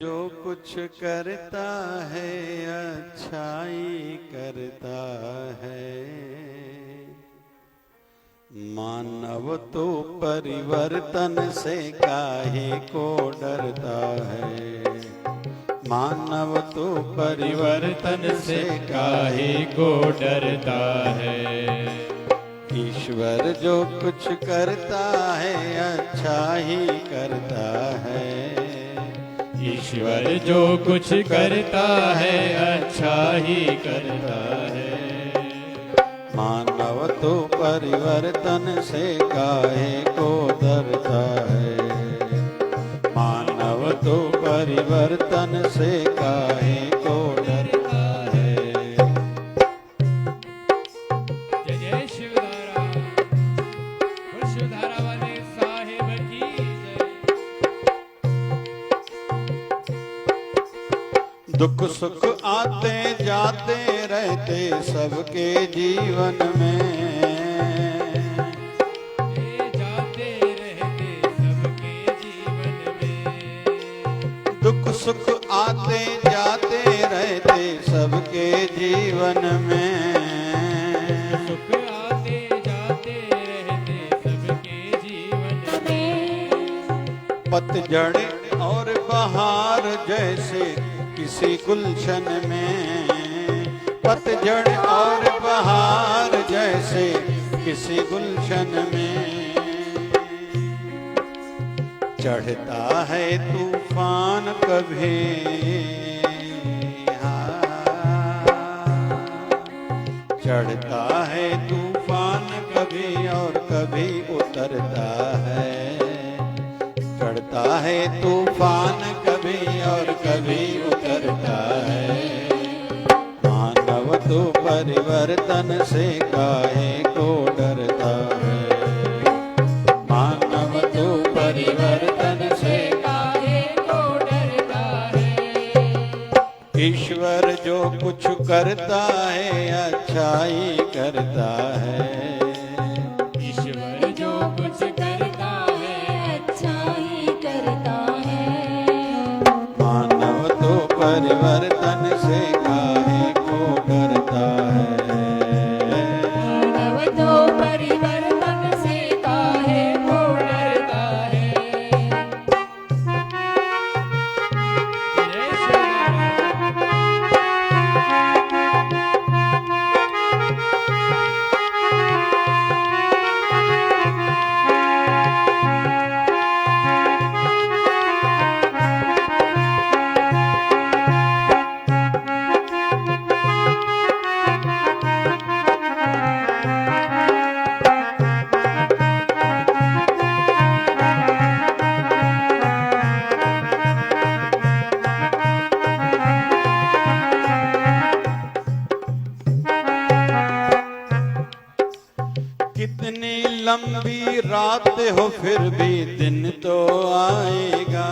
जो कुछ करता है अच्छाई करता है। मानव तो परिवर्तन से काहे को डरता है। मानव तो परिवर्तन से काहे को डरता है। ईश्वर जो कुछ करता है अच्छा ही करता है। ईश्वर जो कुछ करता है अच्छा ही करता है। मानव तो परिवर्तन से काहे को डरता है। मानव तो परिवर्तन से काहे को डरता है। जय जय शिवधारा, शिवधारा वाले साहिब की जय। दुख सुख आते जाते रहते सबके जीवन में। जाते रहते सबके जीवन में। दुख सुख आते जाते रहते सबके जीवन में। सुख आते जाते रहते सबके जीवन में। पतझड़ और बहार जैसे किसी गुलशन में। पतझड़ और बहार जैसे किसी गुलशन में। चढ़ता है तूफान कभी, चढ़ता है तूफान कभी और कभी उतरता है। चढ़ता है तूफान कभी और कभी उतरता है। मानव तो परिवर्तन से काहे को डरता है। मानव तो परिवर्तन से काहे को डरता है। ईश्वर जो कुछ करता है अच्छा ही करता है। ईश्वर जो कुछ करता है अच्छा ही करता है। मानव तो परिवर्तन से काहे को डरता है। मानव तो परिवर्तन से काहे को डरता है। जय कितनी लंबी रात हो फिर भी दिन तो आएगा।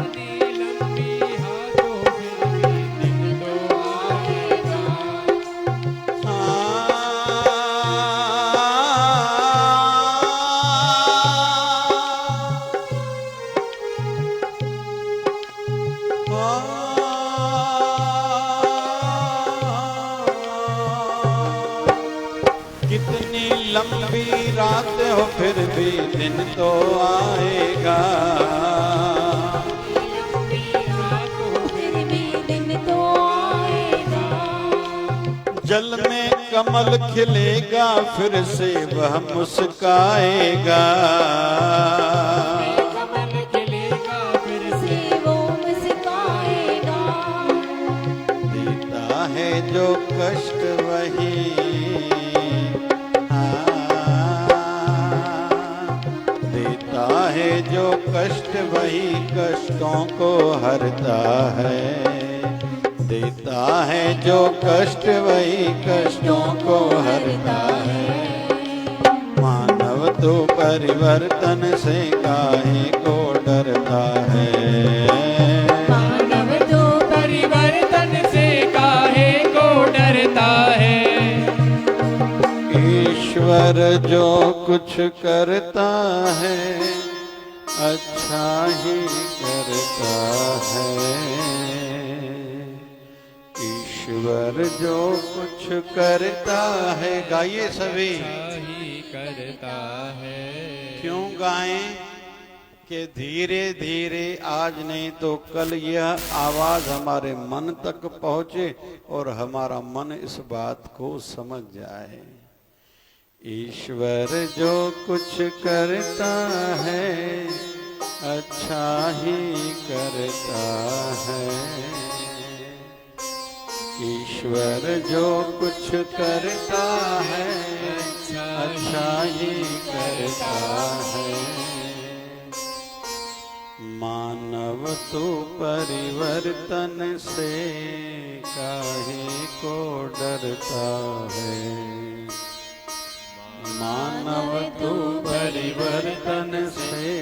कितनी लंबी हाथों फिर भी दिन तो आएगा। कितनी लंबी रात हो फिर भी दिन तो आएगा। लंबी हाथों फिर भी दिन तो आएगा। जल में कमल खिलेगा फिर से वह मुस्काएगा। कमल खिलेगा फिर से वो मुस्काएगा। देता है जो कष्ट वही, देता है जो कष्ट वही कष्टों को हरता है। देता है जो कष्ट वही कष्टों को हरता है। मानव तो परिवर्तन से काहे को डरता है। मानव तो परिवर्तन से काहे को डरता है। ईश्वर जो कुछ करता है अच्छा ही करता है। ईश्वर जो कुछ करता है, गाइए सभी। अच्छा ही करता है। क्यों गाएं कि धीरे धीरे आज नहीं तो कल यह आवाज हमारे मन तक पहुंचे और हमारा मन इस बात को समझ जाए। ईश्वर जो कुछ करता है अच्छा ही करता है। ईश्वर जो कुछ करता है अच्छा ही करता है। मानव तो परिवर्तन से काहे को डरता है। मानव तो परिवर्तन से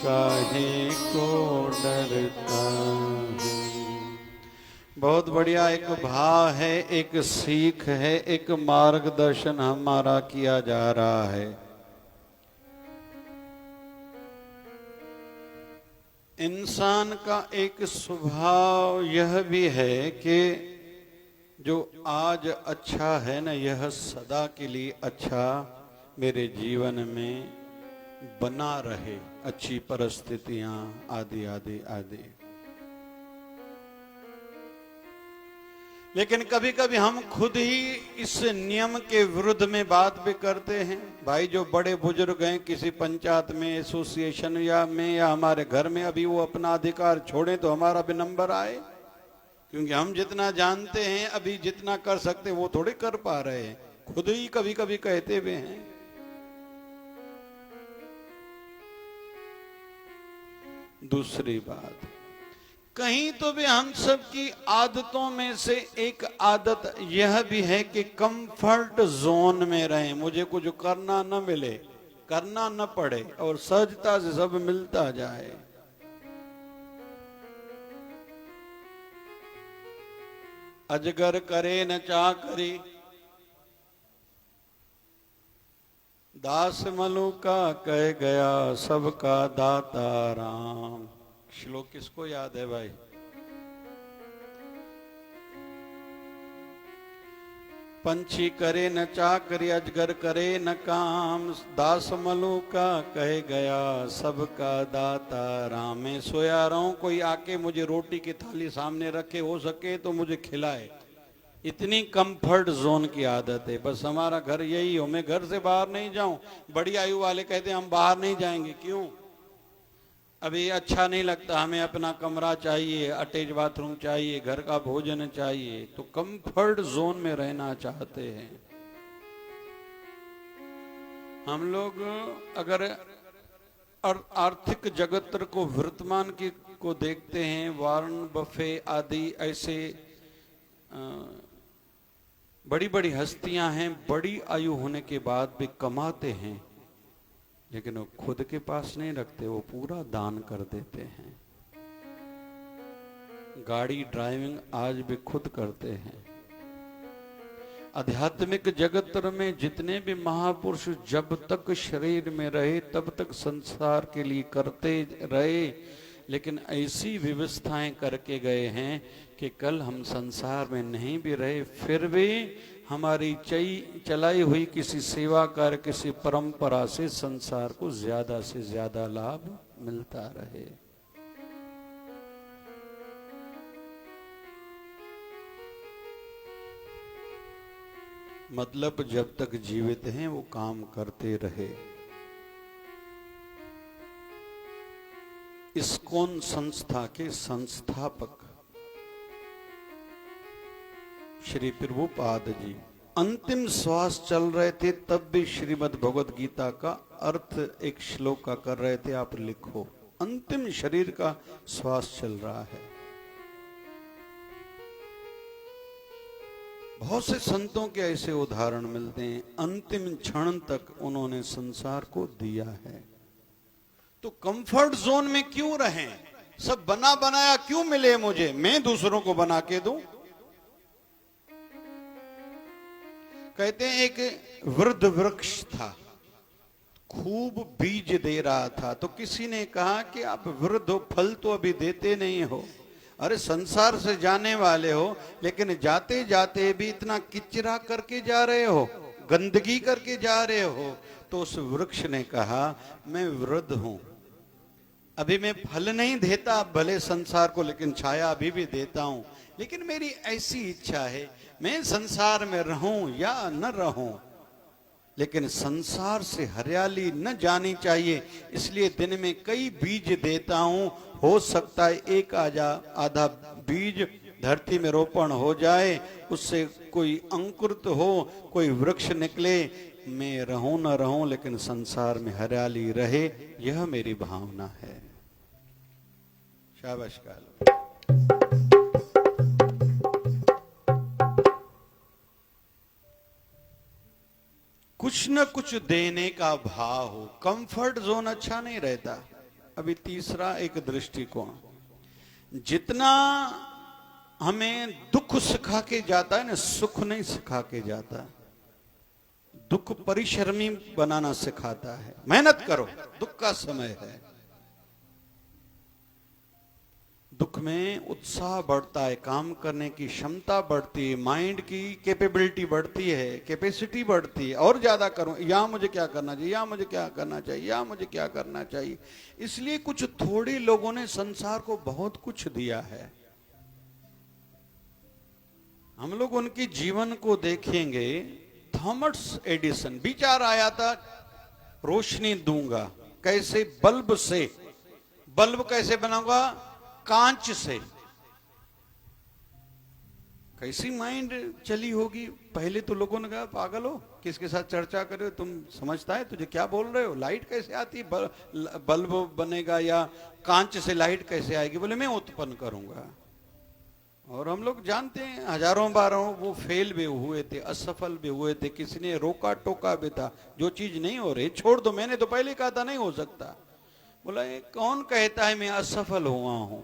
काहे को डरता है। बहुत बढ़िया एक भाव है, एक सीख है, एक मार्गदर्शन हमारा किया जा रहा है। इंसान का एक स्वभाव यह भी है कि जो आज अच्छा है ना, यह सदा के लिए अच्छा मेरे जीवन में बना रहे, अच्छी परिस्थितियां आदि आदि आदि। लेकिन कभी कभी हम खुद ही इस नियम के विरुद्ध में बात भी करते हैं। भाई जो बड़े बुजुर्ग हैं किसी पंचायत में, एसोसिएशन या हमारे घर में, अभी वो अपना अधिकार छोड़ें तो हमारा भी नंबर आए, क्योंकि हम जितना जानते हैं अभी जितना कर सकते वो थोड़े कर पा रहे हैं। खुद ही कभी कभी कहते हुए हैं। दूसरी बात, कहीं तो भी हम सब की आदतों में से एक आदत यह भी है कि कंफर्ट जोन में रहें। मुझे कुछ करना न मिले, करना न पड़े और सहजता से सब मिलता जाए। अजगर करे न चाकरी, दास मलुका कह गया सबका दाता राम। श्लोक किसको याद है भाई? पंछी करे न चाकरी, अजगर करे न काम, दास मलुका कह गया सबका दाता राम। मैं सोया रहूं, कोई आके मुझे रोटी की थाली सामने रखे, हो सके तो मुझे खिलाए। इतनी कंफर्ट जोन की आदत है। बस हमारा घर यही हो, मैं घर से बाहर नहीं जाऊं। बड़ी आयु वाले कहते हैं हम बाहर नहीं जाएंगे। क्यों? अभी अच्छा नहीं लगता, हमें अपना कमरा चाहिए, अटैच बाथरूम चाहिए, घर का भोजन चाहिए। तो कंफर्ट जोन में रहना चाहते हैं हम लोग। अगर आर्थिक जगत को, वर्तमान की को देखते हैं, वारन बफे आदि ऐसे बड़ी बड़ी हस्तियां हैं, बड़ी आयु होने के बाद भी कमाते हैं, लेकिन वो खुद के पास नहीं रखते, वो पूरा दान कर देते हैं। गाड़ी ड्राइविंग आज भी खुद करते हैं। आध्यात्मिक जगत में जितने भी महापुरुष जब तक शरीर में रहे तब तक संसार के लिए करते रहे, लेकिन ऐसी व्यवस्थाएं करके गए हैं कि कल हम संसार में नहीं भी रहे फिर भी हमारी चलाई हुई किसी सेवा कार्य, किसी परंपरा से संसार को ज्यादा से ज्यादा लाभ मिलता रहे। मतलब जब तक जीवित हैं वो काम करते रहे। इस्कॉन संस्था के संस्थापक श्री प्रभुपाद जी अंतिम श्वास चल रहे थे, तब भी श्रीमद् भगवद गीता का अर्थ एक श्लोक का कर रहे थे। आप लिखो, अंतिम शरीर का श्वास चल रहा है। बहुत से संतों के ऐसे उदाहरण मिलते हैं, अंतिम क्षण तक उन्होंने संसार को दिया है। तो कंफर्ट जोन में क्यों रहें? सब बना बनाया क्यों मिले मुझे, मैं दूसरों को बना के दूं? कहते हैं एक वृद्ध वृक्ष था, खूब बीज दे रहा था, तो किसी ने कहा कि आप वृद्ध हो, फल तो अभी देते नहीं हो, अरे संसार से जाने वाले हो, लेकिन जाते जाते भी इतना किचरा करके जा रहे हो, गंदगी करके जा रहे हो। तो उस वृक्ष ने कहा, मैं वृद्ध हूं, अभी मैं फल नहीं देता भले संसार को, लेकिन छाया अभी भी देता हूं, लेकिन मेरी ऐसी इच्छा है मैं संसार में रहूं या न रहूं, लेकिन संसार से हरियाली न जानी चाहिए, इसलिए दिन में कई बीज देता हूं। हो सकता है एक आधा बीज धरती में रोपण हो जाए, उससे कोई अंकुरित हो, कोई वृक्ष निकले, मैं रहूं न रहूं लेकिन संसार में हरियाली रहे, यह मेरी भावना है। शाबाश काल। कुछ न कुछ देने का भाव हो, कंफर्ट जोन अच्छा नहीं रहता। अभी तीसरा एक दृष्टिकोण, जितना हमें दुख सिखा के जाता है ना, सुख नहीं सिखा के जाता। दुख परिश्रमी बनाना सिखाता है, मेहनत करो, दुख का समय है। दुख में उत्साह बढ़ता है, काम करने की क्षमता बढ़ती है, माइंड की कैपेबिलिटी बढ़ती है, कैपेसिटी बढ़ती है, और ज्यादा करूं, या मुझे क्या करना चाहिए, या मुझे क्या करना चाहिए, या मुझे क्या करना चाहिए। इसलिए कुछ थोड़े लोगों ने संसार को बहुत कुछ दिया है। हम लोग उनके जीवन को देखेंगे। थॉमस एडिसन, विचार आया था रोशनी दूंगा, कैसे? बल्ब से। बल्ब कैसे बनाऊंगा? कांच से। कैसी माइंड चली होगी। पहले तो लोगों ने कहा, पागल हो, किसके साथ चर्चा कर रहे हो, तुम समझता है तुझे क्या बोल रहे हो, लाइट कैसे आती है, बल्ब बनेगा या कांच से लाइट कैसे आएगी? बोले मैं उत्पन्न करूंगा। और हम लोग जानते हैं हजारों बारों वो फेल भी हुए थे, असफल भी हुए थे, किसी ने रोका टोका भी था, जो चीज नहीं हो रही छोड़ दो, मैंने तो पहले कहा था नहीं हो सकता। बोला ये कौन कहता है मैं असफल हुआ हूं,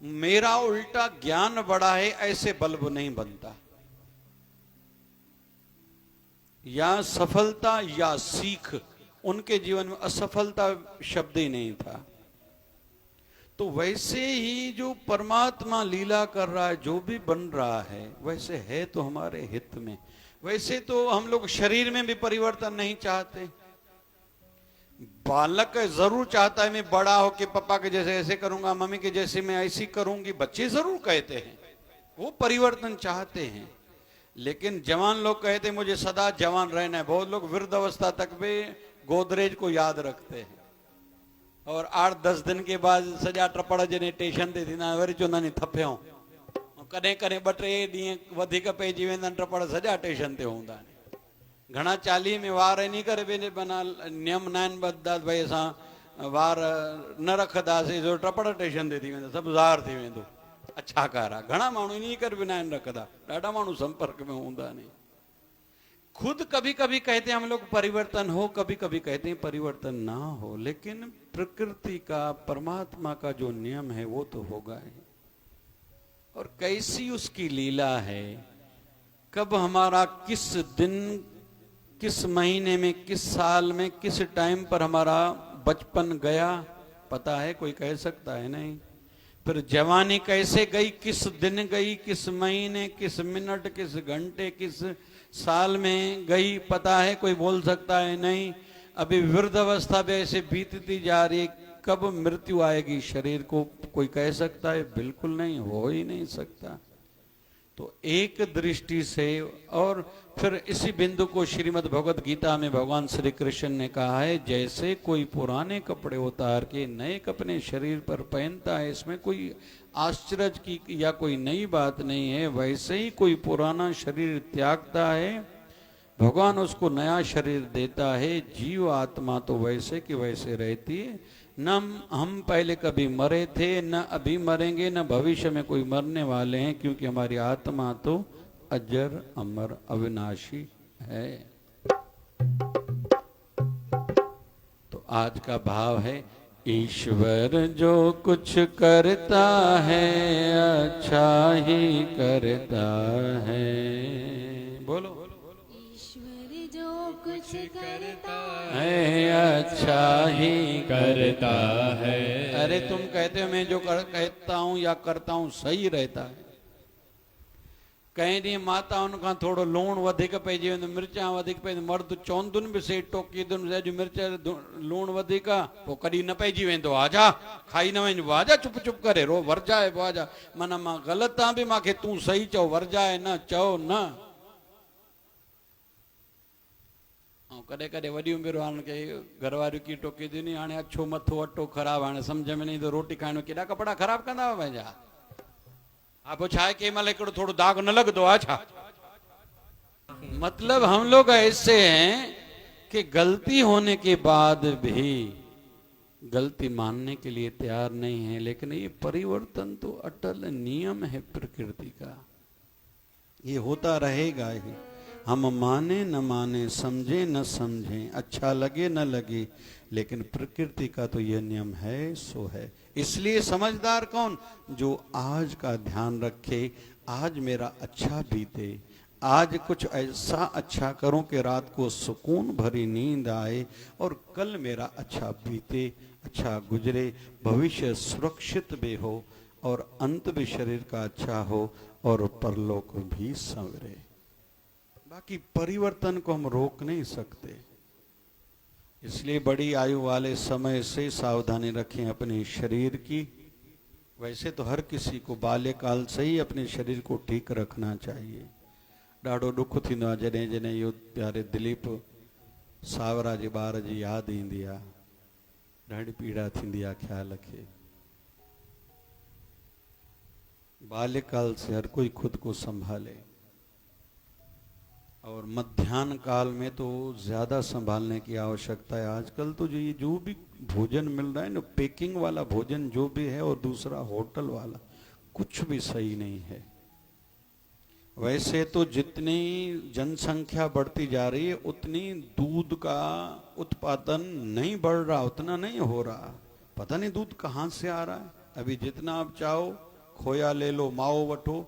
मेरा उल्टा ज्ञान बड़ा है, ऐसे बल्ब नहीं बनता। या सफलता या सीख, उनके जीवन में असफलता शब्द ही नहीं था। तो वैसे ही जो परमात्मा लीला कर रहा है, जो भी बन रहा है, वैसे है तो हमारे हित में। वैसे तो हम लोग शरीर में भी परिवर्तन नहीं चाहते। बालक जरूर चाहता है मैं बड़ा होके पापा के जैसे ऐसे करूंगा, मम्मी के जैसे मैं ऐसी करूंगी, बच्चे जरूर कहते हैं, वो परिवर्तन चाहते हैं। लेकिन जवान लोग कहते हैं मुझे सदा जवान रहना है। बहुत लोग वृद्ध अवस्था तक भी गोदरेज को याद रखते हैं, और 8-10 दिन के बाद सजा टपड़ जने टेशन ते थींदा वरी चवंदा आहिनि थपियो, कॾहिं कॾहिं 2-3 ॾींहं वधीक पइजी वेंदा आहिनि, टपड़ सॼा टेशन ते हूंदा आहिनि। घणा 40 में वार इन करे पंहिंजे माना नियम न आहिनि ॿधदा, भई असां वार न रखंदासीं जो टपड़ टेशन ते थी वेंदा, सभु ज़ाहिर थी वेंदो, अच्छा कारा। घणा माण्हू इन करे बि न आहिनि रखंदा, ॾाढा माण्हू संपर्क में हूंदा नहीं। खुद कभी कभी कहते हैं हम लोग परिवर्तन हो, कभी कभी कहते हैं परिवर्तन ना हो, लेकिन प्रकृति का, परमात्मा का जो नियम है वो तो होगा ही। और कैसी उसकी लीला है, कब हमारा किस दिन, किस महीने में, किस साल में, किस टाइम पर हमारा बचपन गया, पता है? कोई कह सकता है? नहीं। फिर जवानी कैसे गई, किस दिन गई, किस महीने, किस मिनट, किस घंटे, किस साल में गई, पता है? कोई बोल सकता है? नहीं। अभी वृद्ध अवस्था भी ऐसे बीतती जा रही है, कब मृत्यु आएगी शरीर को, कोई कह सकता है? बिल्कुल नहीं, हो ही नहीं सकता। तो एक दृष्टि से, और फिर इसी बिंदु को श्रीमद् भगवद गीता में भगवान श्री कृष्ण ने कहा है, जैसे कोई पुराने कपड़े उतार के नए कपड़े शरीर पर पहनता है, इसमें कोई आश्चर्य की या कोई नई बात नहीं है। वैसे ही कोई पुराना शरीर त्यागता है, भगवान उसको नया शरीर देता है। जीव आत्मा तो वैसे की वैसे रहती है। न हम पहले कभी मरे थे, न अभी मरेंगे, न भविष्य में कोई मरने वाले हैं, क्योंकि हमारी आत्मा तो अजर अमर अविनाशी है। तो आज का भाव है, ईश्वर जो कुछ करता है अच्छा ही करता है। बोलो। ईश्वर जो कुछ कुछ करता है अच्छा ही करता है। अरे तुम कहते हो मैं जो कहता हूं या करता हूं सही रहता है। कहीं ॾींहं माताउनि खां थोरो लूणु वधीक पइजी वेंदो, मिर्चां वधीक पइजी, मर्द चवंदुनि बि से टोकीदुनि अॼु मिर्च लूणु वधीक आहे, पोइ कॾहिं न पइजी वेंदो, आजा खाई न वञ, आजा चुप चुप करे रो वरजाए आजा। माना मां ग़लति आहियां बि मूंखे तूं सही चओ, वरजाए न चओ न। ऐं कॾहिं कॾहिं वॾियूं बिरवान खे घरवारियूं कीअं टोकीदियूं नी, हाणे अछो मथो अटो ख़राबु, हाणे सम्झ में न ईंदो रोटी खाइण में केॾा कपिड़ा ख़राबु कंदा हुआ पंहिंजा। हा पोइ छा आहे, कंहिं महिल हिकिड़ो थोड़ो दाग न लगदो आहे छा। मतलब हम लोग ऐसे हैं कि गलती होने के बाद भी गलती मानने के लिए तैयार नहीं है। लेकिन ये परिवर्तन तो अटल नियम है प्रकृति का, ये होता रहेगा ही। हम माने न माने, समझे न समझे, अच्छा लगे न लगे, लेकिन प्रकृति का तो यह नियम है सो है। इसलिए समझदार कौन, जो आज का ध्यान रखे, आज मेरा अच्छा बीते, आज कुछ ऐसा अच्छा करूं कि रात को सुकून भरी नींद आए और कल मेरा अच्छा बीते, अच्छा गुजरे, भविष्य सुरक्षित भी हो और अंत भी शरीर का अच्छा हो और परलोक भी संवरे। बाकी परिवर्तन को हम रोक नहीं सकते। इसलिए बड़ी आयु वाले समय से सावधानी रखें अपने शरीर की। वैसे तो हर किसी को बाल्यकाल से ही अपने शरीर को ठीक रखना चाहिए। ॾाढो दुख थींदो आहे जॾहिं जॾहिं इहो प्यारे दिलीप सावरा जे ॿार जी यादि ईंदी आहे, ॾाढी पीड़ा थींदी आहे ख़्याल खे। बाल्यकाल से हर कोई खुद को संभाले और मध्याह्न काल में तो ज़्यादा संभालने की आवश्यकता है। आजकल तो जो भी भोजन मिल रहा है ना, पैकिंग वाला भोजन जो भी है और दूसरा होटल वाला, कुछ भी सही नहीं है। वैसे तो जितनी जनसंख्या बढ़ती जा रही है उतनी दूध का उत्पादन नहीं बढ़ रहा, उतना नहीं हो रहा। पता नहीं दूध कहाँ से आ रहा है। अभी जितना आप चाहो खोया ले लो, माओ वठो,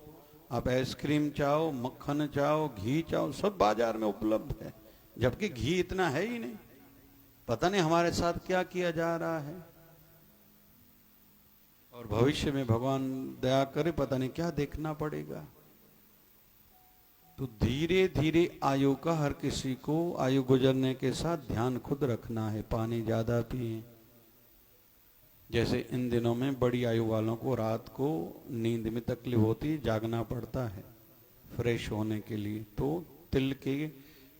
आप आइसक्रीम चाहो, मक्खन चाहो, घी चाहो, सब बाजार में उपलब्ध है, जबकि घी इतना है ही नहीं। पता नहीं हमारे साथ क्या किया जा रहा है और भविष्य में भगवान दया करे पता नहीं क्या देखना पड़ेगा। तो धीरे धीरे आयु का हर किसी को आयु गुजरने के साथ ध्यान खुद रखना है। पानी ज्यादा पिए। जैसे इन दिनों में बड़ी आयु वालों को रात को नींद में तकलीफ होती, जागना पड़ता है फ्रेश होने के लिए, तो तिल के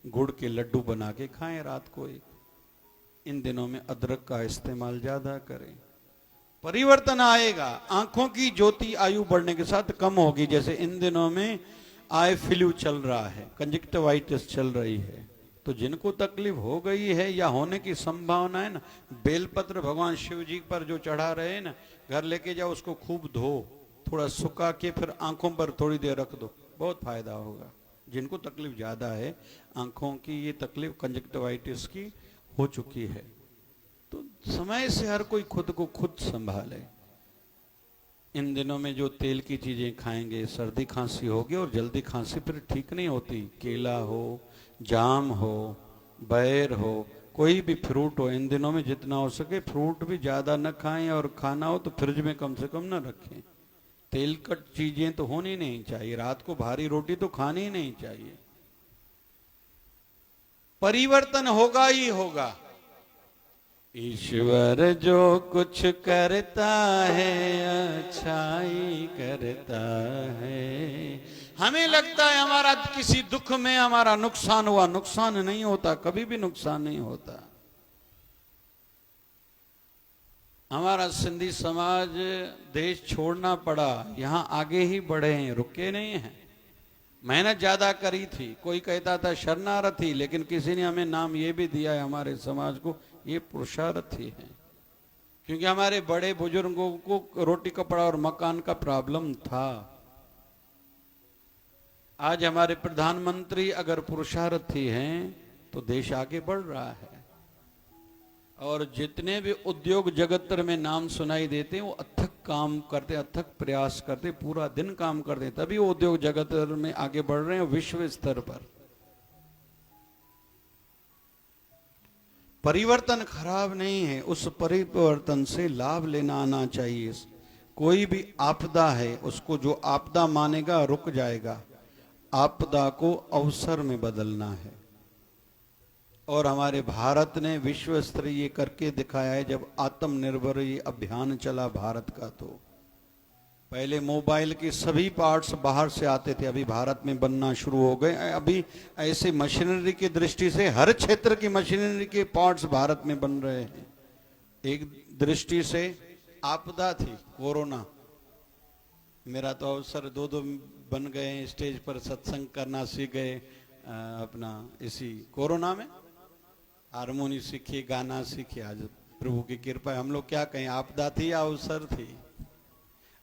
गुड़ के लड्डू बना के खाएं रात को एक। इन दिनों में अदरक का इस्तेमाल ज्यादा करें। परिवर्तन आएगा। आंखों की ज्योति आयु बढ़ने के साथ कम होगी। जैसे इन दिनों में आई फ्लू चल रहा है, कंजक्टिवाइटिस चल रही है, तो जिनको तकलीफ हो गई है या होने की संभावना है ना, बेलपत्र भगवान शिव जी पर जो चढ़ा रहे हैं ना, घर लेके जाओ, उसको खूब धो, थोड़ा सुखा के फिर आंखों पर थोड़ी देर रख दो, बहुत फायदा होगा। जिनको तकलीफ ज्यादा है, आंखों की ये तकलीफ कंजक्टिवाइटिस की हो चुकी है, तो समय से हर कोई खुद को खुद संभाले। इन दिनों में जो तेल की चीजें खाएंगे सर्दी खांसी होगी और जल्दी खांसी फिर ठीक नहीं होती। केला हो, जाम हो, बैर हो, कोई भी फ्रूट हो, इन दिनों में जितना हो सके फ्रूट भी ज्यादा न खाएं और खाना हो तो फ्रिज में कम से कम न रखें। तेल कट चीजें तो होनी नहीं चाहिए। रात को भारी रोटी तो खानी ही नहीं चाहिए। परिवर्तन होगा ही होगा। ईश्वर जो कुछ करता है अच्छाई करता है। हमें लगता है हमारा किसी दुख में हमारा नुकसान हुआ, नुकसान नहीं होता, कभी भी नुकसान नहीं होता। हमारा सिंधी समाज देश छोड़ना पड़ा, यहाँ आगे ही बढ़े हैं, रुके नहीं हैं। मेहनत ज्यादा करी थी। कोई कहता था शरणार्थी, लेकिन किसी ने हमें नाम ये भी दिया है हमारे समाज को, ये पुरुषार्थी है। क्योंकि हमारे बड़े बुजुर्गों को रोटी कपड़ा और मकान का प्रॉब्लम था। आज हमारे प्रधानमंत्री अगर पुरुषार्थी हैं तो देश आगे बढ़ रहा है। और जितने भी उद्योग जगत में नाम सुनाई देते हैं वो अथक काम करते, अथक प्रयास करते, पूरा दिन काम करते, तभी वो उद्योग जगत में आगे बढ़ रहे हैं विश्व स्तर पर। परिवर्तन खराब नहीं है, उस परिवर्तन से लाभ लेना आना चाहिए। कोई भी आपदा है, उसको जो आपदा मानेगा रुक जाएगा। आपदा को अवसर में बदलना है। और हमारे भारत ने विश्व स्तरीय करके दिखाया है। जब आत्मनिर्भर ये अभियान चला भारत का, तो पहले मोबाइल के सभी पार्ट्स बाहर से आते थे, अभी भारत में बनना शुरू हो गए। अभी ऐसे मशीनरी की दृष्टि से हर क्षेत्र की मशीनरी के पार्ट्स भारत में बन रहे हैं। एक दृष्टि से आपदा थी कोरोना, मेरा तो अवसर दो बन गए, स्टेज पर सत्संग करना सीख गए अपना इसी कोरोना में। हारमोनी सीखी, गाना सीखे, आज प्रभु की कृपा है। हम लोग क्या कहें, आपदा थी या अवसर थी?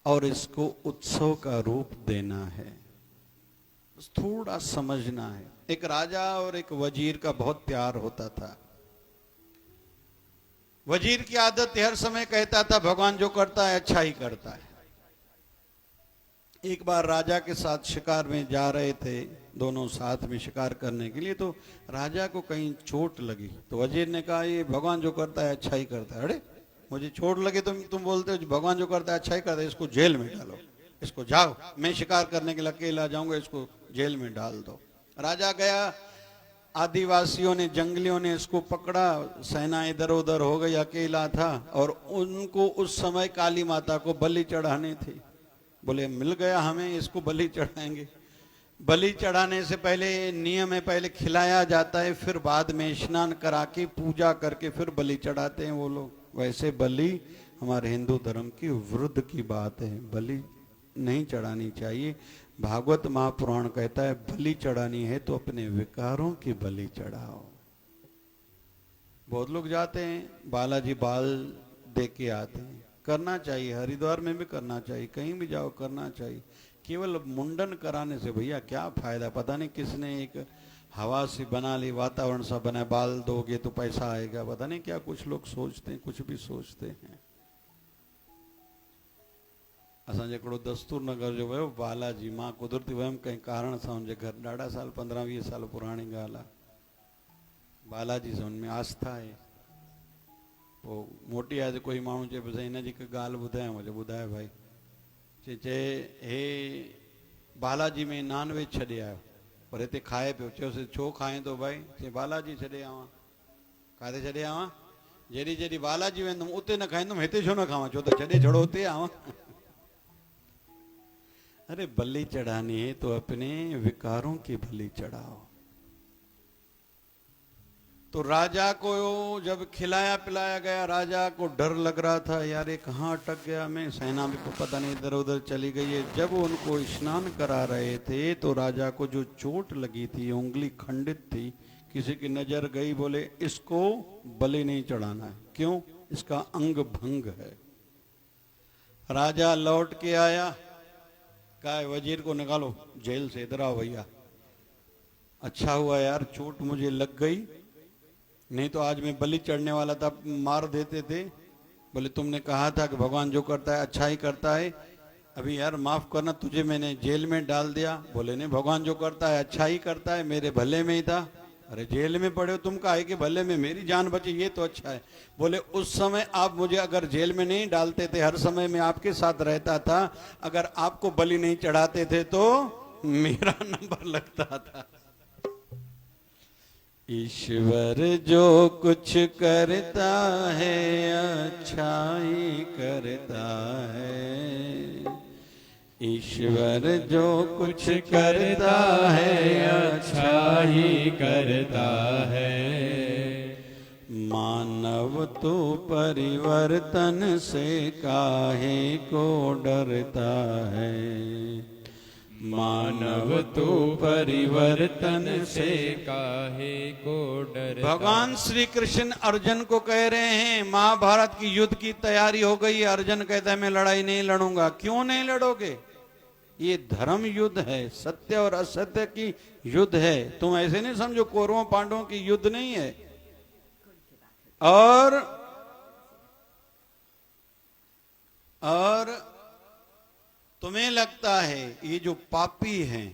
और इसको उत्सव का रूप देना है, थोड़ा समझना है। एक राजा और एक वजीर का बहुत प्यार होता था। वजीर की आदत हर समय कहता था भगवान जो करता है अच्छा ही करता है। एक बार राजा के साथ शिकार में जा रहे थे, दोनों साथ में शिकार करने के लिए, तो राजा को कहीं चोट लगी। तो वजीर ने कहा ये भगवान जो करता है अच्छा ही करता है। अरे मुझे चोट लगे तो तुम बोलते हो भगवान जो करता है अच्छा ही करता है, इसको जेल में डालो, इसको जाओ, मैं शिकार करने के लिए अकेला जाऊंगा, इसको जेल में डाल दो। राजा गया, आदिवासियों ने, जंगलियों ने इसको पकड़ा, सेना इधर उधर हो गई, अकेला था। और उनको उस समय काली माता को बलि चढ़ानी थी। बोले मिल गया हमें, इसको बलि चढ़ाएंगे। बलि चढ़ाने से पहले नियम है, पहले खिलाया जाता है, फिर बाद में स्नान करा के पूजा करके फिर बलि चढ़ाते हैं वो लोग। वैसे बलि हमारे हिंदू धर्म की वृद्ध की बात है, बलि नहीं चढ़ानी चाहिए। भागवत महापुराण कहता है बलि चढ़ानी है तो अपने विकारों की बलि चढ़ाओ। बहुत लोग जाते हैं बालाजी बाल दे के आते हैं, करना चाहिए, हरिद्वार में भी करना चाहिए, कहीं भी जाओ करना चाहिए। केवल मुंडन कराने से भैया क्या फायदा? पता नहीं किसने एक हवा सी बना ली, वातावरण सा बना, बाल दोगे तो पैसा आएगा, पता नहीं क्या कुछ लोग सोचते हैं, कुछ भी सोचते हैं। असांजे दस्तूर नगर जो वो बालाजी मां कुदरती वयम कहीं कारण सां उनके घर, ॾाढा साल 15-20 साल पुरानी ॻाल्हि आहे। बालाजी से उनमें आस्था है। पोइ मोटी आहे कोई माण्हू चए पियो हिन जी हिकु ॻाल्हि ॿुधायां, मुंहिंजो ॿुधाए भाई। चए हे बालाजी में नॉन वेज छॾे आयो, पर हिते खाए पियो। चयोसि छो खाए थो भाई? चए बालाजी छॾे आवां। काथे छॾे आवां? जॾहिं जॾहिं बालाजी वेंदुमि उते न खाईंदुमि, हिते छो न खावां? छो त छॾे छड़ो उते आवां। अरे बलि चढ़ानी है तो अपने विकारों की बलि चढ़ाओ। तो राजा को जब खिलाया पिलाया गया, राजा को डर लग रहा था, यार ये कहाँ अटक गया मैं, सेना भी पता नहीं इधर उधर चली गई है। जब उनको स्नान करा रहे थे तो राजा को जो चोट लगी थी, उंगली खंडित थी, किसी की नजर गई, बोले इसको बलि नहीं चढ़ाना है। क्यों? इसका अंग भंग है। राजा लौट के आया, कहा वजीर को निकालो जेल से, इधर आओ भैया। अच्छा हुआ यार चोट मुझे लग गई, नहीं तो आज मैं बलि चढ़ने वाला था, मार देते थे। बोले तुमने कहा था कि भगवान जो करता है अच्छा ही करता है, अभी यार माफ करना तुझे मैंने जेल में डाल दिया। बोले नहीं, भगवान जो करता है अच्छा ही करता है, मेरे भले में ही था। अरे जेल में पड़े हो तुम, कहा कि भले में मेरी जान बची, ये तो अच्छा है। बोले उस समय आप मुझे अगर जेल में नहीं डालते थे, हर समय मैं आपके साथ रहता था, अगर आपको बलि नहीं चढ़ाते थे तो मेरा नंबर लगता था। ईश्वर जो कुछ करता है अच्छा ही करता है। ईश्वर जो कुछ करता है अच्छा ही करता है। मानव तो परिवर्तन से काहे को डरता है। मानव तो परिवर्तन से काहे को डर। भगवान श्री कृष्ण अर्जुन को कह रहे हैं महाभारत की युद्ध की तैयारी हो गई है। अर्जुन कहता है मैं लड़ाई नहीं लड़ूंगा। क्यों नहीं लड़ोगे? ये धर्म युद्ध है, सत्य और असत्य की युद्ध है। तुम ऐसे नहीं समझो कौरवों पांडवों की युद्ध नहीं है। और तुम्हें लगता है ये जो पापी हैं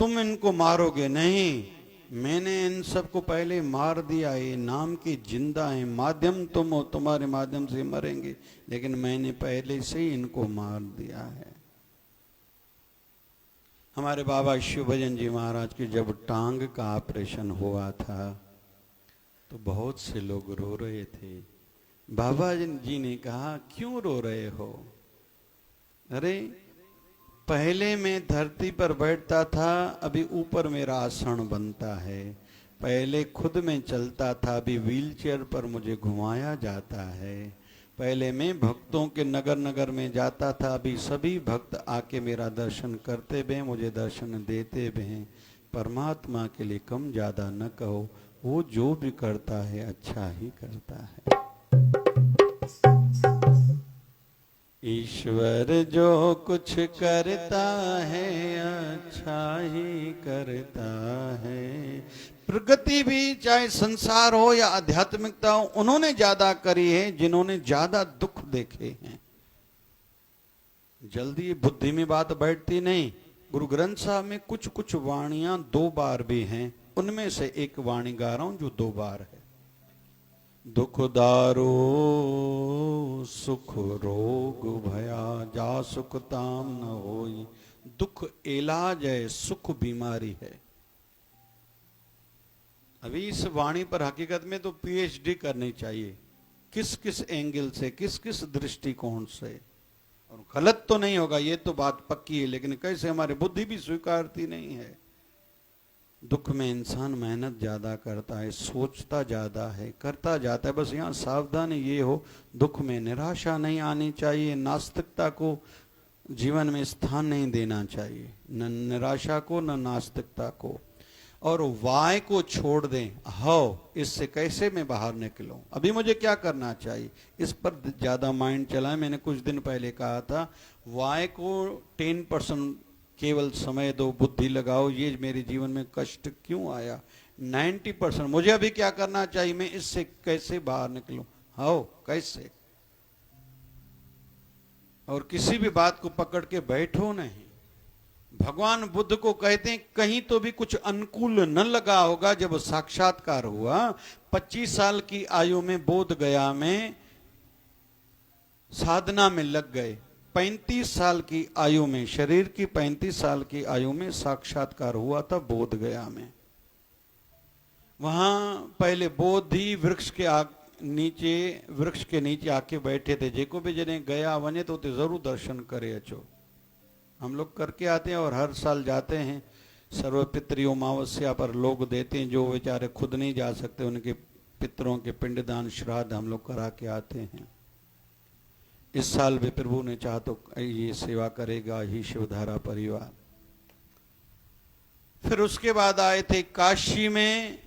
तुम इनको मारोगे, नहीं, मैंने इन सबको पहले मार दिया, ये नाम की जिंदा है, माध्यम तुम हो, तुम्हारे माध्यम से मरेंगे, लेकिन मैंने पहले से ही इनको मार दिया है। हमारे बाबा शिवभजन जी महाराज की जब टांग का ऑपरेशन हुआ था तो बहुत से लोग रो रहे थे। बाबा जी ने कहा, क्यों रो रहे हो? अरे पहले मैं धरती पर बैठता था, अभी ऊपर मेरा आसन बनता है। पहले खुद में चलता था, अभी व्हीलचेयर पर मुझे घुमाया जाता है। पहले मैं भक्तों के नगर नगर में जाता था, अभी सभी भक्त आके मेरा दर्शन करते भी हैं, मुझे दर्शन देते भी हैं। परमात्मा के लिए कम ज़्यादा न कहो, वो जो भी करता है अच्छा ही करता है। ईश्वर जो कुछ करता है अच्छा ही करता है। प्रगति भी चाहे संसार हो या आध्यात्मिकता हो, उन्होंने ज्यादा करी है जिन्होंने ज्यादा दुख देखे हैं। जल्दी बुद्धि में बात बैठती नहीं। गुरु ग्रंथ साहब में कुछ कुछ वाणियां 2 बार भी हैं, उनमें से एक वाणी गा रहा हूं जो 2 बार है। दुख दारो सुख रोग भया, जा सुख ताम न होई। दुख इलाज है, सुख बीमारी है। अभी इस वाणी पर हकीकत में तो पीएचडी करनी चाहिए, किस किस एंगल से, किस किस दृष्टिकोण से। और गलत तो नहीं होगा, ये तो बात पक्की है, लेकिन कैसे हमारी बुद्धि भी स्वीकारती नहीं है। दुख में इंसान मेहनत ज्यादा करता है, सोचता ज्यादा है, करता जाता है। बस यहाँ सावधानी ये हो, दुख में निराशा नहीं आनी चाहिए, नास्तिकता को जीवन में स्थान नहीं देना चाहिए, न निराशा को न नास्तिकता को। और वाय को छोड़ दें, हो इससे कैसे मैं बाहर निकलूं, अभी मुझे क्या करना चाहिए, इस पर ज्यादा माइंड चलाएं। मैंने कुछ दिन पहले कहा था, वाय को 10% केवल समय दो, बुद्धि लगाओ, ये मेरे जीवन में कष्ट क्यों आया। 90% मुझे अभी क्या करना चाहिए, मैं इससे कैसे बाहर निकलूं, हो कैसे। और किसी भी बात को पकड़ के बैठो नहीं। भगवान बुद्ध को कहते हैं, कहीं तो भी कुछ अनुकूल न लगा होगा। जब साक्षात्कार हुआ 25 साल की आयु में बोध गया में साधना में लग गए। 35 साल की आयु में, शरीर की 35 साल की आयु में साक्षात्कार हुआ था बोध गया में। वहां पहले बोधि वृक्ष के नीचे आके बैठे थे। जेको भी जने गया वने तो जरूर दर्शन करे अचो। हम लोग करके आते हैं और हर साल जाते हैं। सर्वपितृ अमावस्या पर लोग देते हैं, जो बेचारे खुद नहीं जा सकते उनके पितरों के पिंडदान श्राद्ध हम लोग करा के आते हैं। इस साल भी प्रभु ने चाहा तो ये सेवा करेगा ही शिवधारा परिवार। फिर उसके बाद आए थे काशी में,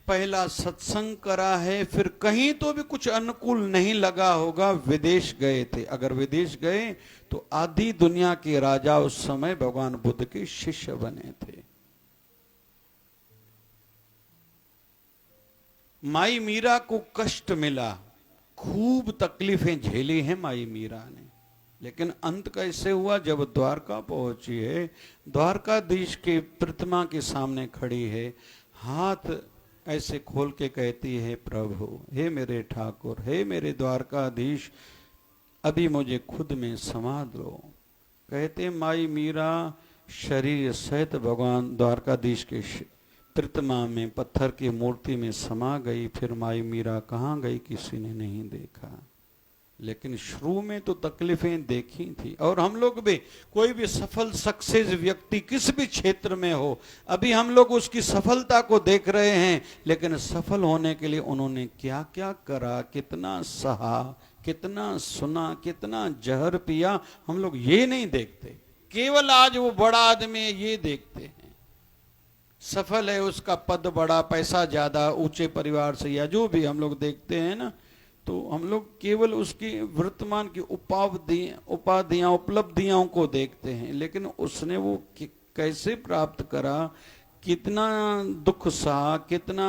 पहला सत्संग करा है। फिर कहीं तो भी कुछ अनुकूल नहीं लगा होगा, विदेश गए थे। अगर विदेश गए तो आधी दुनिया के राजा उस समय भगवान बुद्ध के शिष्य बने थे। माई मीरा को कष्ट मिला, खूब तकलीफें झेली हैं माई मीरा ने, लेकिन अंत कैसे हुआ, जब द्वारका पहुंची है, द्वारकाधीश के प्रतिमा के सामने खड़ी है, हाथ ऐसे खोल के कहती है, प्रभु हे मेरे ठाकुर, हे मेरे द्वारकाधीश, अभी मुझे खुद में समा दो। कहते माई मीरा शरीर सहित भगवान द्वारकाधीश के प्रतिमा में, पत्थर की मूर्ति में समा गई। फिर माई मीरा कहाँ गई किसी ने नहीं देखा, लेकिन शुरू में तो तकलीफें देखी थी। और हम लोग भी, कोई भी सफल सक्सेस व्यक्ति किस भी क्षेत्र में हो, अभी हम लोग उसकी सफलता को देख रहे हैं, लेकिन सफल होने के लिए उन्होंने क्या क्या करा, कितना सहा, कितना सुना, कितना जहर पिया, हम लोग ये नहीं देखते। केवल आज वो बड़ा आदमी है ये देखते हैं, सफल है, उसका पद बड़ा, पैसा ज्यादा, ऊंचे परिवार से, या जो भी हम लोग देखते हैं ना, तो हम लोग केवल उसकी वर्तमान की उपाधियां उपलब्धियों को देखते हैं, लेकिन उसने वो कैसे प्राप्त करा, कितना दुख सहा, कितना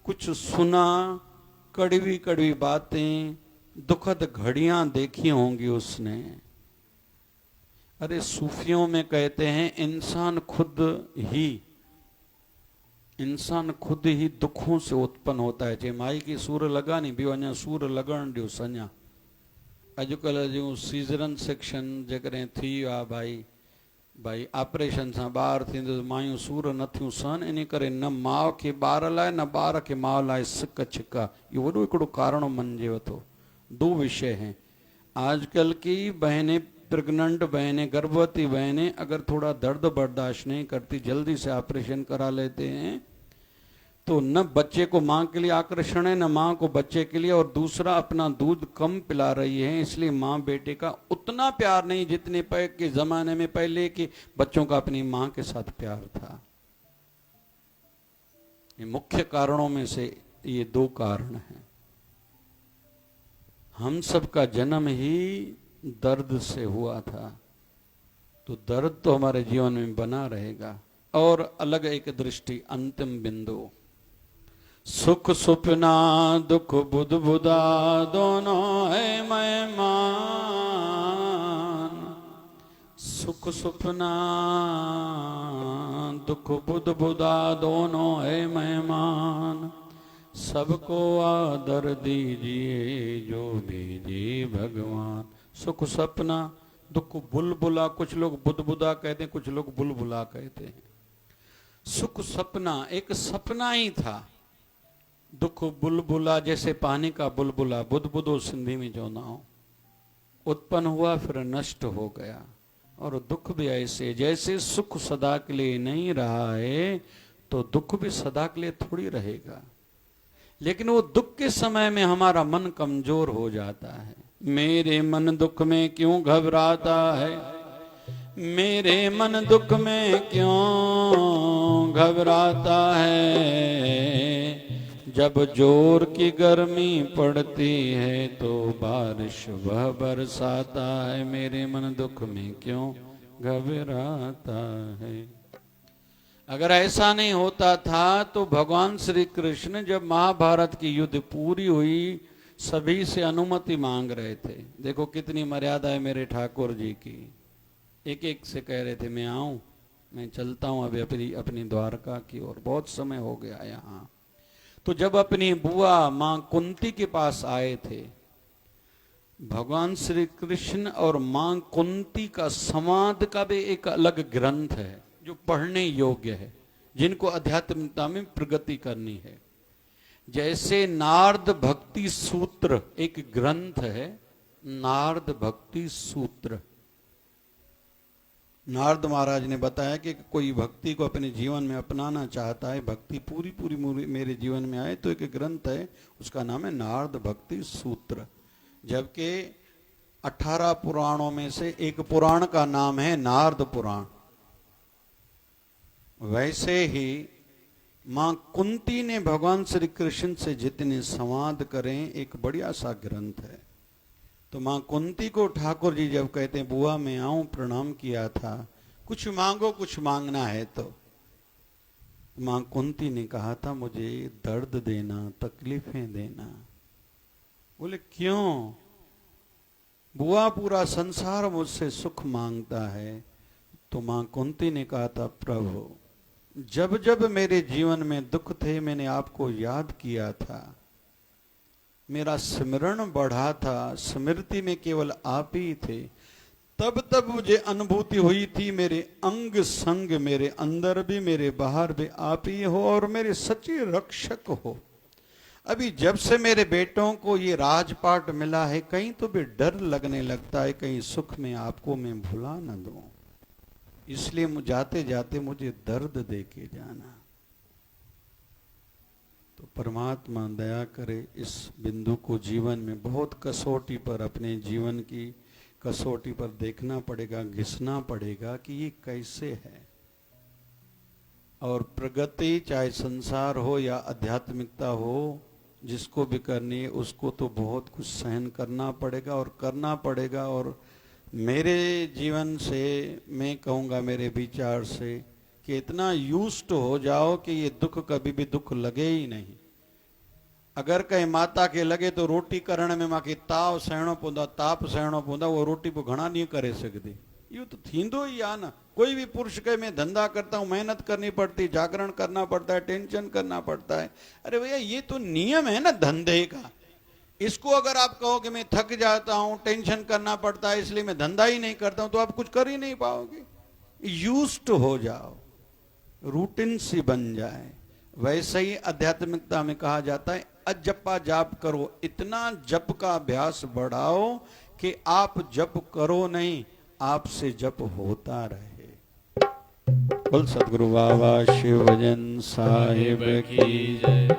कुछ सुना, कड़वी कड़वी बातें, दुखद घड़ियां देखी होंगी उसने। अरे सूफियों में कहते हैं, इंसान खुद ही इंसान खुद ही दुखों से उत्पन्न होता है। जे माई की सूर लगा नहीं बियो अञा सूर लगण ॾियो सञा। अॼुकल्ह जूं सीज़रन सेक्शन जेकॾहिं थी वियो आहे भाई ऑपरेशन सां ॿार थींदो त मायूं सूर नथियूं सहन, इन करे न माउ खे ॿार लाइ न ॿार खे माउ लाइ सिक छिका। इहो वॾो हिकिड़ो कारण मञिजे वठो। दो विषय हैं। आजकल की बहनें, प्रेग्नेंट बहनें, गर्भवती बहनें अगर थोड़ा दर्द बर्दाश्त नहीं करती, जल्दी से ऑपरेशन करा लेते हैं तो न बच्चे को माँ के लिए आकर्षण है, न माँ को बच्चे के लिए, और दूसरा अपना दूध कम पिला रही है, इसलिए माँ बेटे का उतना प्यार नहीं जितने के जमाने में पहले के बच्चों का अपनी माँ के साथ प्यार था। ये मुख्य कारणों में से ये दो कारण हैं। हम सबका जन्म ही दर्द से हुआ था, तो दर्द तो हमारे जीवन में बना रहेगा। और अलग एक दृष्टि, अंतिम बिंदु, सुख सुपना दुख बुध बुदा दोनों है मेहमान। सुख सुपना दुख बुध बुदा दोनों है मेहमान। सबको आदर दीजिए जो भेजे भगवान। सुख सपना दुख बुलबुला, कुछ लोग बुदबुदा कहते हैं, कुछ लोग बुलबुला कहते हैं। सुख सपना एक सपना ही था। दुख बुलबुला जैसे पानी का बुलबुला, बुदबुदो सिंधी में जो ना हो, उत्पन्न हुआ फिर नष्ट हो गया। और दुख भी ऐसे, जैसे सुख सदा के लिए नहीं रहा है तो दुख भी सदा के लिए थोड़ी रहेगा। लेकिन वो दुख के समय में हमारा मन कमजोर हो जाता है। मेरे मन दुख में क्यों घबराता है, मेरे मन दुख में क्यों घबराता है। जब जोर की गर्मी पड़ती है तो बारिश वह बरसाता है। मेरे मन दुख में क्यों घबराता है। अगर ऐसा नहीं होता था तो भगवान श्री कृष्ण जब महाभारत की युद्ध पूरी हुई सभी से अनुमति मांग रहे थे। देखो कितनी मर्यादा है मेरे ठाकुर जी की। एक एक से कह रहे थे मैं आऊं, मैं चलता हूं अभी अपनी द्वारका की ओर, बहुत समय हो गया यहाँ। तो जब अपनी बुआ मां कुंती के पास आए थे, भगवान श्री कृष्ण और मां कुंती का संवाद का भी एक अलग ग्रंथ है जो पढ़ने योग्य है, जिनको आध्यात्मिकता में प्रगति करनी है। जैसे नारद भक्ति सूत्र एक ग्रंथ है, नारद भक्ति सूत्र। नारद महाराज ने बताया कि कोई भक्ति को अपने जीवन में अपनाना चाहता है, भक्ति पूरी पूरी मेरे जीवन में आए, तो एक ग्रंथ है, उसका नाम है नारद भक्ति सूत्र। जबकि 18 पुराणों में से एक पुराण का नाम है नारद पुराण। वैसे ही मां कुंती ने भगवान श्री कृष्ण से जितने संवाद करें एक बढ़िया सा ग्रंथ है। तो मां कुंती को ठाकुर जी जब कहते हैं बुआ मैं आऊं, प्रणाम किया था, कुछ मांगो कुछ मांगना है, तो मां कुंती ने कहा था मुझे दर्द देना, तकलीफें देना। बोले क्यों? बुआ पूरा संसार मुझसे सुख मांगता है। तो मां कुंती ने कहा था प्रभु जब जब मेरे जीवन में दुख थे मैंने आपको याद किया था, मेरा स्मरण बढ़ा था, स्मृति में केवल आप ही थे, तब तब मुझे अनुभूति हुई थी मेरे अंग संग, मेरे अंदर भी मेरे बाहर भी आप ही हो और मेरे सच्चे रक्षक हो। अभी जब से मेरे बेटों को ये राजपाट मिला है कहीं तो भी डर लगने लगता है कहीं सुख में आपको मैं भुला न दूं, इसलिए जाते जाते मुझे दर्द दे के जाना। तो परमात्मा दया करे इस बिंदु को जीवन में बहुत कसौटी पर, अपने जीवन की कसौटी पर देखना पड़ेगा, घिसना पड़ेगा कि ये कैसे है। और प्रगति चाहे संसार हो या आध्यात्मिकता हो, जिसको भी करनी है उसको तो बहुत कुछ सहन करना पड़ेगा और करना पड़ेगा। और मेरे जीवन से मैं कहूँगा, मेरे विचार से, कि इतना यूज्ड हो जाओ कि ये दुख कभी भी दुख लगे ही नहीं। अगर कहीं माता के लगे तो रोटी करण में मां के ताप सहणो पवंदो, वो रोटी पोइ घणा ॾींहं करे सघंदी। यू तो थींदो ही आ ना। कोई भी पुरुष कहे मैं धंधा करता हूं, मेहनत करनी पड़ती, जागरण करना पड़ता है, टेंशन करना पड़ता है। अरे भैया ये तो नियम है ना धंधे का। इसको अगर आप कहो कि मैं थक जाता हूं, टेंशन करना पड़ता है इसलिए मैं धंधा ही नहीं करता हूं, तो आप कुछ कर ही नहीं पाओगे। यूज्ड हो जाओ, रूटीन सी बन जाए। वैसे ही आध्यात्मिकता में कहा जाता है अजपा जाप करो, इतना जप का अभ्यास बढ़ाओ कि आप जप करो नहीं, आपसे जप होता रहे। बोल सदगुरु बाबा शिव भजन साहिब की जय।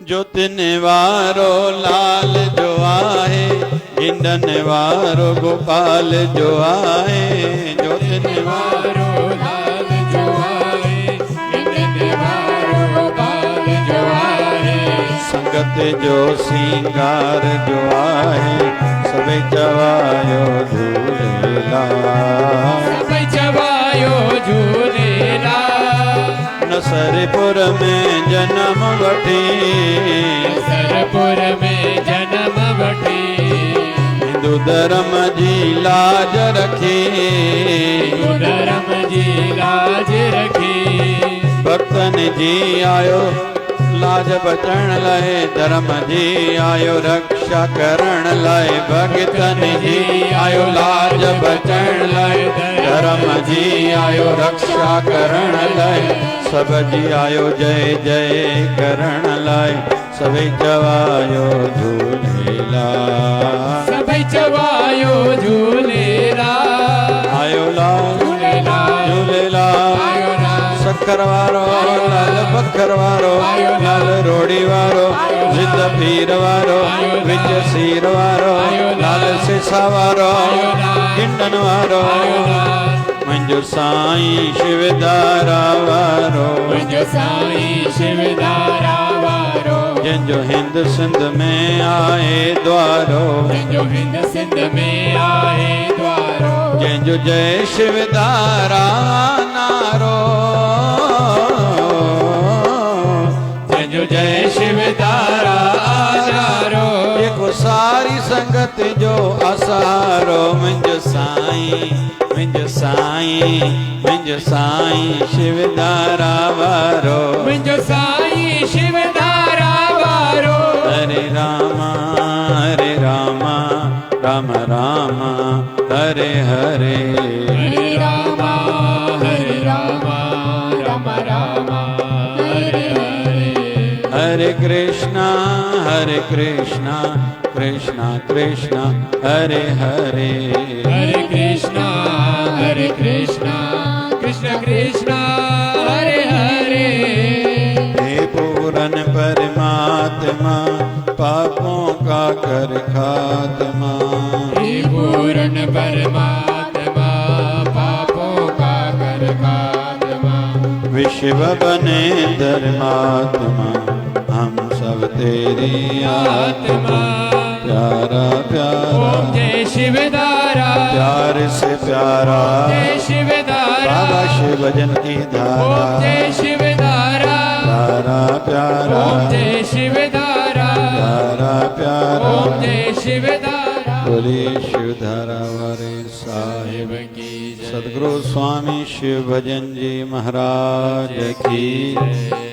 ज्योतिन वारो लाल जो आए, गिंडन वारो गोपाल जो आए। ज्योतिन वारो लाल जो आए, गिनने वारो गोपाल जो आए। संगत जो सिंगार जो आए, सबे चवायो झूलेला। सबे चवायो झूलेला। नसरपुर में जन्म वठी, नसरपुर में जन्म वठी। हिंदू धर्म जी लाज रखी, हिंदू धर्म जी लाज रखी। भक्तन जी आयो लाज बचण लाए, धर्म जी आयो रक्षा करण लाए। भक्तन जी आयो लाज बचण लाए, धर्म जी आयो रक्षा करण लाए। सब जी आयो जय जय करण लाए, सभी चवायो झूलेला। सभी चवायो झूलेला। आयो लाल झूलेला। झूलेला। आयो लाल। सखर वारो लाल बखर वारो, लाल रोड़ी वारो, जिद पीर वारो, विच सीर वारो, लाल सिसा वारो, गिंडन वारो। मुंहिंजो साईं शिवदारा वारो, मुंहिंजो साईं शिवदारा वारो। जंहिंजो हिंद सिंध में आहे द्वारो, जंहिंजो हिंद सिंध में आहे द्वारो। जंहिंजो जय शिवदारा नारो, जंहिंजो जय शिवदारा नारो। जेको सारी संगत जो असारो, मुंहिंजो साईं मुंहिंजो साईं मुंहिंजो साईं शिवदारा वारो। मुंहिंजो साईं शिवदारा वारो। हरे रामा राम राम हरे हरे। हरे रामा राम राम हरे हरे। हरे कृष्णा कृष्णा कृष्णा हरे हरे। हरे कृष्णा कृष्ण कृष्ण हरे हरे। हे पूरन परमात्मा, पापों का कर खात्मा। हे पूर्ण परमात्मा, पापों का कर खात्मा। विश्व बने धर्मात्मा, हम सब तेरी आत्मा। प्यारा प्यारा ओम जय शिवदारा। प्यार से प्यारा जय शिवदारा। बाबा शिव भजन की धारा। ओम जय शिवदारा। प्यारा प्यारा ओम जय शिवदारा। प्यारा प्यारा ओम जय शिवदारा। बोलिए शिवधारा वाले साहिब की जय। सदगुरु स्वामी शिव भजन जी महाराज की जय।